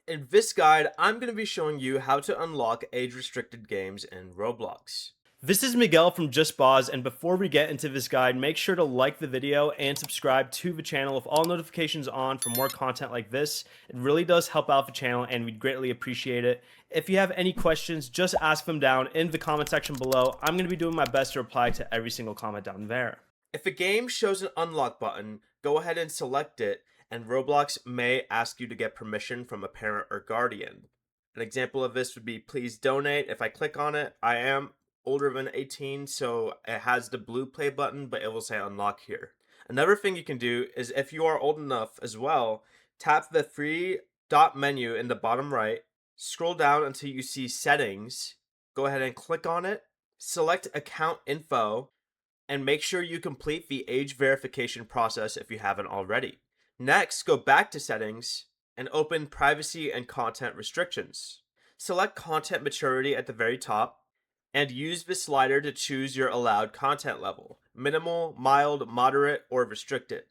In this guide, I'm going to be showing you how to unlock age-restricted games in Roblox. This is Miguel from Just Pause, and before we get into this guide, make sure to like the video and subscribe to the channel with all notifications on for more content like this. It really does help out the channel, and we'd greatly appreciate it. If you have any questions, just ask them down in the comment section below. I'm going to be doing my best to reply to every single comment down there. If a game shows an unlock button, go ahead and select it, and Roblox may ask you to get permission from a parent or guardian. An example of this would be please donate. If I click on it, I am older than 18, so it has the blue play button, but it will say unlock here. Another thing you can do is if you are old enough as well, tap the three dot menu in the bottom right, scroll down until you see settings, go ahead and click on it, select account info, and make sure you complete the age verification process if you haven't already. Next, go back to settings and open privacy and content restrictions. Select content maturity at the very top and use the slider to choose your allowed content level: minimal, mild, moderate, or restricted.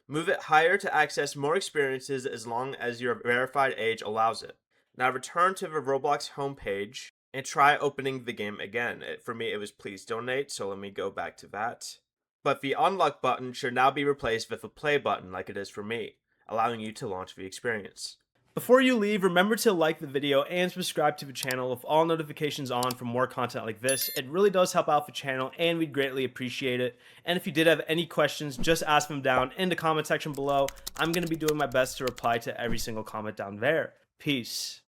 Move it higher to access more experiences as long as your verified age allows it. Now return to the Roblox homepage and try opening the game again. For me, it was please donate, so let me go back to that. But the unlock button should now be replaced with a play button like it is for me, allowing you to launch the experience. Before you leave, remember to like the video and subscribe to the channel with all notifications on for more content like this. It really does help out the channel, and we'd greatly appreciate it. And if you did have any questions, just ask them down in the comment section below. I'm going to be doing my best to reply to every single comment down there. Peace.